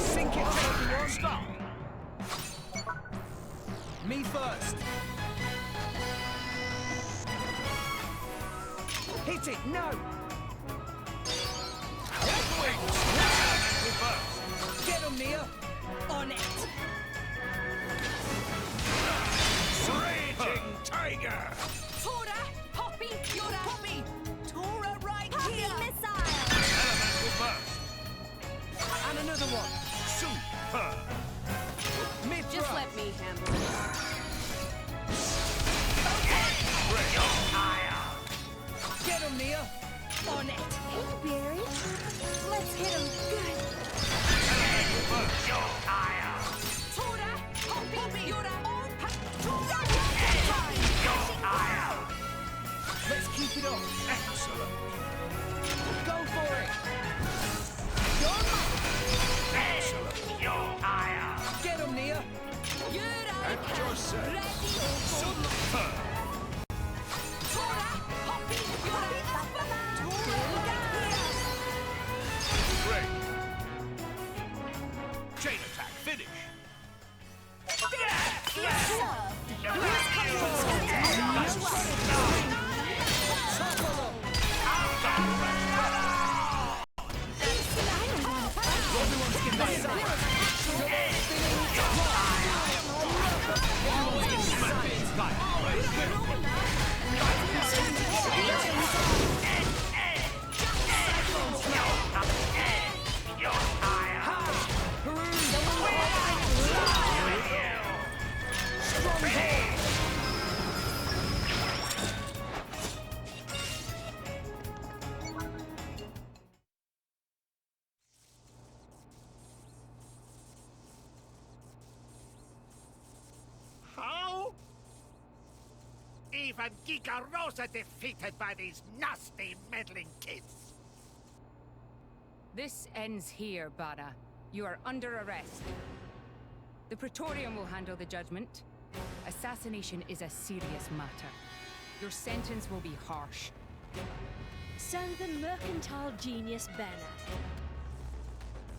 Sink it, everyone. Stop. Me first. Hit it, no. Get him, Nia. On it! Raging Tiger! Tora, Poppy, you're up! Poppy! Tora, right Poppy here! missile. Elemental burst! And another one. Super! Mid-throw. Just let me handle it. Get him, Nia. On it. Hey, Barry. Let's hit him good. Tora, Poppy, you're up! Tora, Let's keep it up. Excellent! Go for it. Excellent! Get him, Nia. you're up! At your service! Ready or go! Super! Tora, Poppy, you're up! Great! Chain attack, finish! How? Even Giga Rosa defeated by these nasty meddling kids! This ends here, Bada. You are under arrest. The Praetorium will handle the judgment. Assassination is a serious matter. Your sentence will be harsh. So the mercantile genius Banner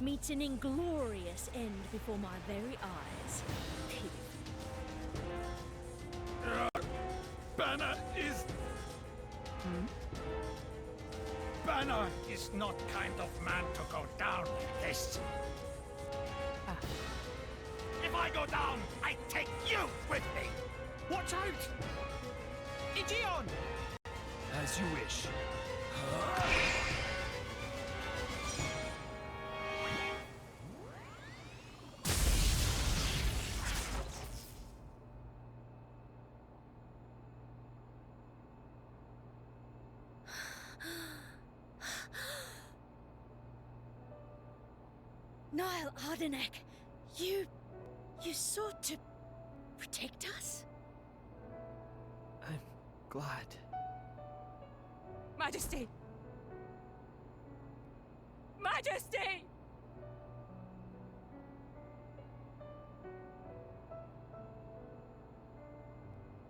meets an inglorious end before my very eyes. Banner is... Banner is not kind of man to go down like this. If I go down, I take you with me. Watch out! Aegeon! As you wish. Niall Ardenek, you sought to protect us? I'm glad. Majesty! Majesty!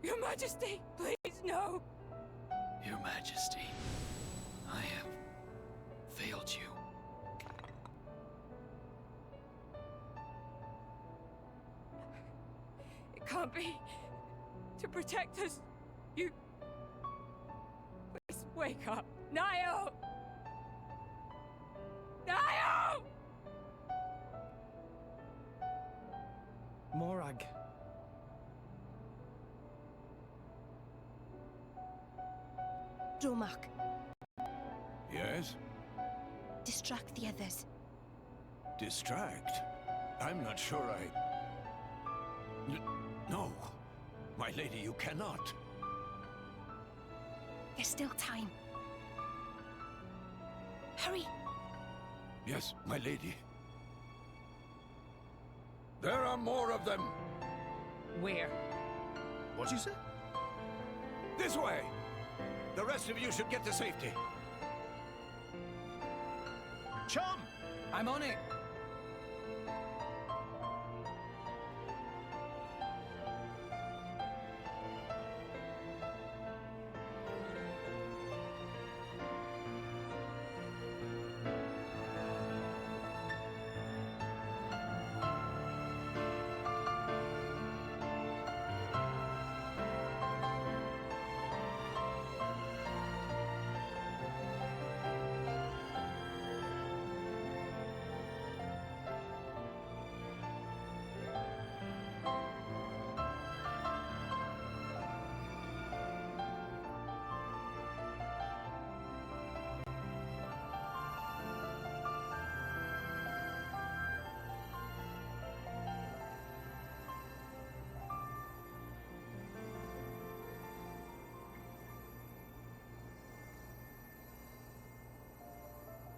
Your Majesty, please, no! Your Majesty, I have failed you. It can't be. To protect us, you... Please, wake up. Niall! Niall! Morag. Dromark, Yes? distract the others. Distract? I'm not sure No. My lady, you cannot. There's still time. Hurry! Yes, my lady. There are more of them! Where? What'd you say? This way! The rest of you should get to safety. Chum! I'm on it!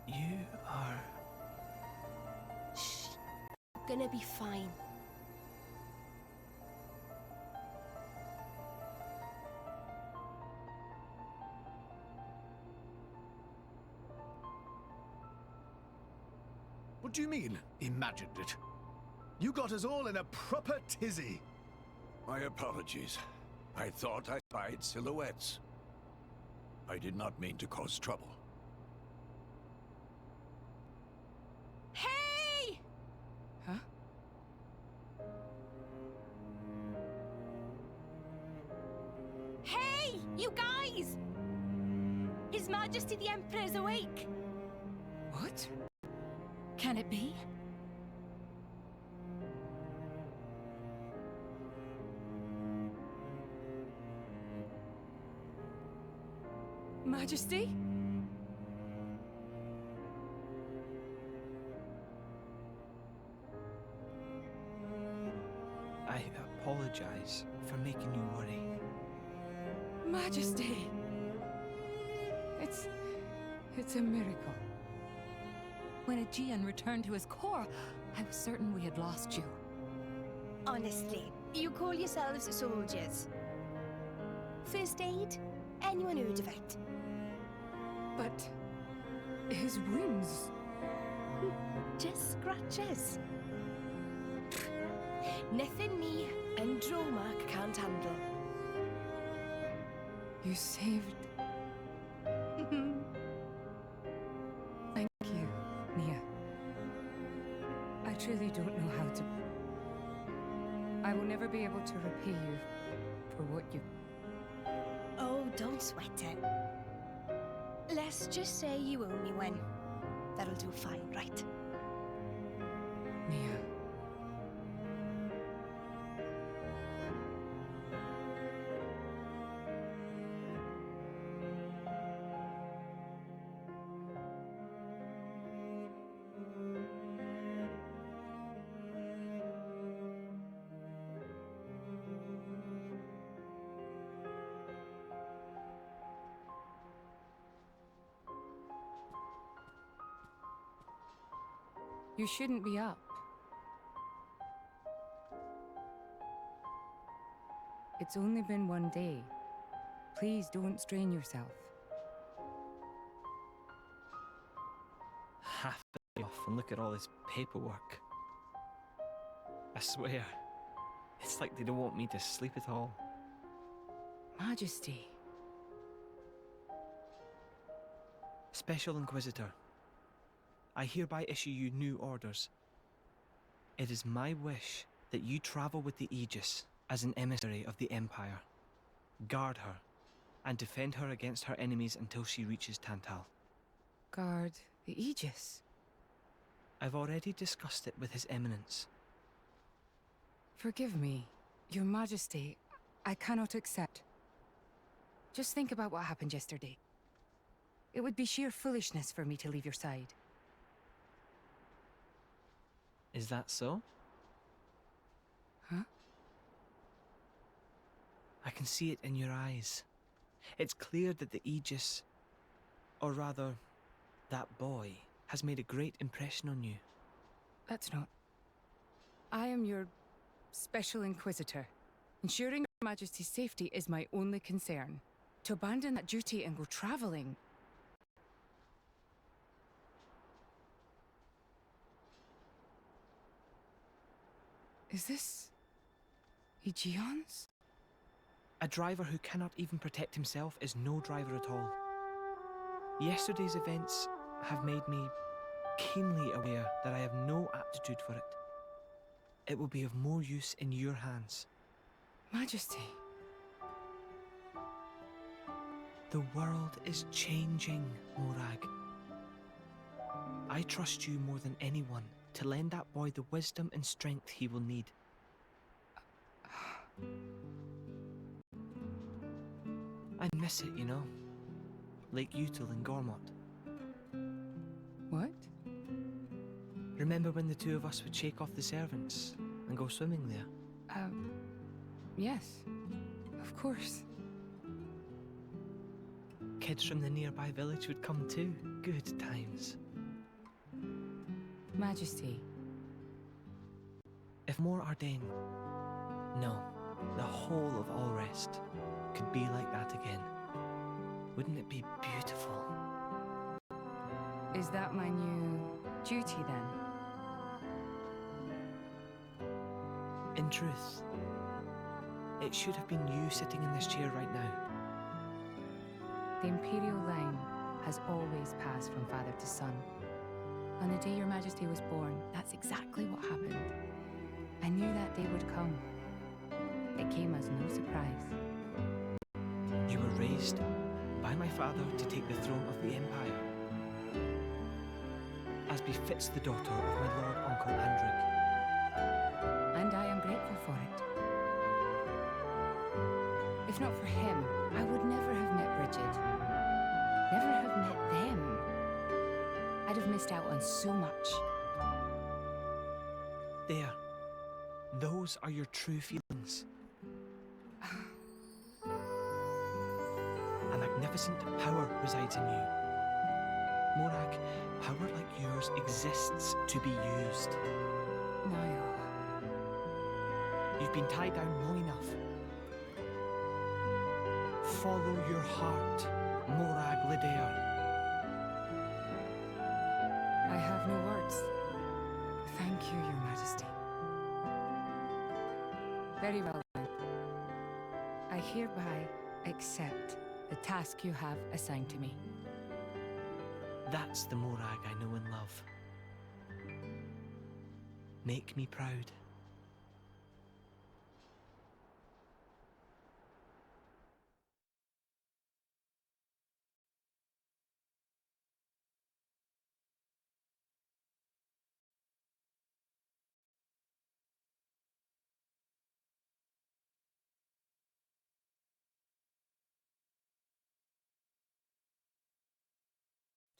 You are... Shh. Gonna be fine. What do you mean, imagined it? You got us all in a proper tizzy. My apologies. I thought I spied silhouettes. I did not mean to cause trouble. Hey! Huh? Hey, you guys! His Majesty the Emperor is awake. What? Can it be? Majesty? I apologize for making you worry. Majesty! It's a miracle. When Aegeon returned to his core, I was certain we had lost you. Honestly, you call yourselves soldiers. First aid? Anyone heard of it? But his wounds... Just scratches. Nothing me and Dromark can't handle. You saved... Thank you, Nia. I truly don't know how to... I will never be able to repay you for what you... Oh, don't sweat it. Let's just say you owe me one. That'll do fine, right? Mia. You shouldn't be up. It's only been one day. Please don't strain yourself. Half off and look at all this paperwork. I swear, it's like they don't want me to sleep at all. Majesty. Special Inquisitor, I hereby issue you new orders. It is my wish that you travel with the Aegis as an emissary of the Empire. Guard her, and defend her against her enemies until she reaches Tantal. Guard the Aegis? I've already discussed it with His Eminence. Forgive me, Your Majesty. I cannot accept. Just think about what happened yesterday. It would be sheer foolishness for me to leave your side. Is that so? Huh? I can see it in your eyes. It's clear that the Aegis, or rather, that boy, has made a great impression on you. That's not. I am your Special Inquisitor. Ensuring Your Majesty's safety is my only concern. To abandon that duty and go traveling... Is this... Aegeon's? A driver who cannot even protect himself is no driver at all. Yesterday's events have made me keenly aware that I have no aptitude for it. It will be of more use in your hands. Majesty. The world is changing, Morag. I trust you more than anyone to lend that boy the wisdom and strength he will need. I miss it, you know. Lake Util and Gormott. What? Remember when the two of us would shake off the servants and go swimming there? Yes. Of course. Kids from the nearby village would come too. Good times. Majesty. If Mor Ardain, no, the whole of Allrest, could be like that again, wouldn't it be beautiful? Is that my new duty then? In truth, it should have been you sitting in this chair right now. The Imperial line has always passed from father to son. On the day Your Majesty was born, that's exactly what happened. I knew that day would come. It came as no surprise. You were raised by my father to take the throne of the Empire, as befits the daughter of my Lord Uncle Andric. And I am grateful for it. If not for him, I would never have met Bridget. Never have met them. I'd have missed out on so much. There. Those are your true feelings. A magnificent power resides in you. Morag, power like yours exists to be used. Niall. You've been tied down long enough. Follow your heart, Morag Lidair. I have no words. Thank you, Your Majesty. Very well then. I hereby accept the task you have assigned to me. That's the Morag I know and love. Make me proud.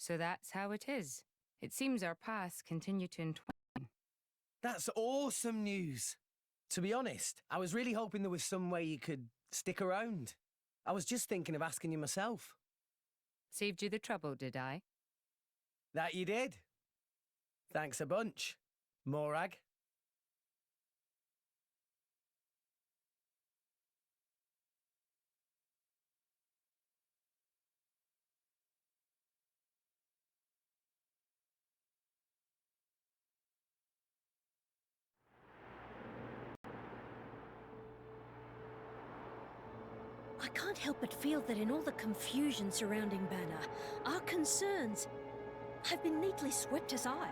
So that's how it is. It seems our paths continue to entwine. That's awesome news. To be honest, I was really hoping there was some way you could stick around. I was just thinking of asking you myself. Saved you the trouble, did I? That you did. Thanks a bunch, Morag. I can't help but feel that in all the confusion surrounding Banner, our concerns have been neatly swept aside.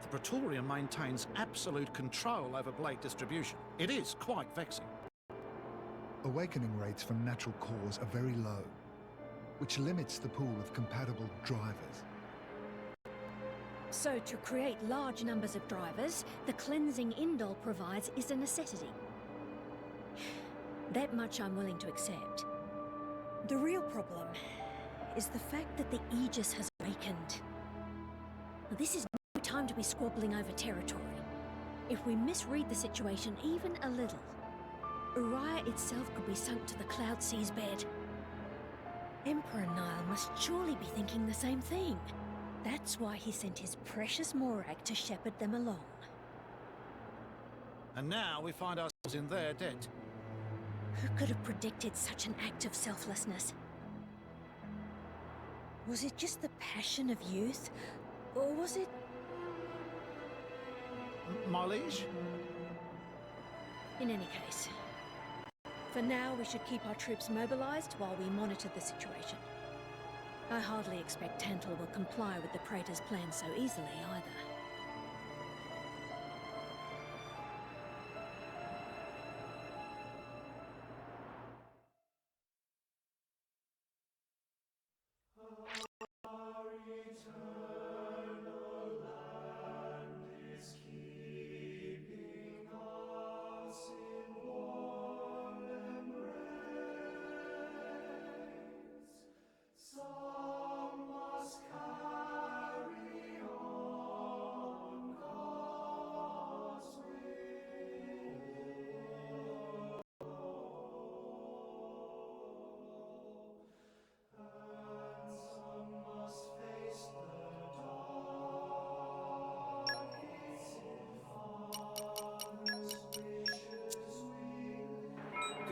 The Praetorium maintains absolute control over blade distribution. It is quite vexing. Awakening rates from natural cores are very low, which limits the pool of compatible drivers. So to create large numbers of drivers, the cleansing Indol provides is a necessity. That much I'm willing to accept. The real problem is the fact that the Aegis has awakened. Now, this is no time to be squabbling over territory. If we misread the situation even a little, Uriah itself could be sunk to the Cloud Sea's bed. Emperor Niall must surely be thinking the same thing. That's why he sent his precious Morag to shepherd them along. And now we find ourselves in their debt. Who could have predicted such an act of selflessness? Was it just the passion of youth? Or was it... My liege? In any case, for now we should keep our troops mobilized while we monitor the situation. I hardly expect Tantal will comply with the Praetor's plan so easily either.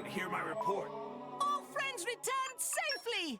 Hear my report. All friends returned safely!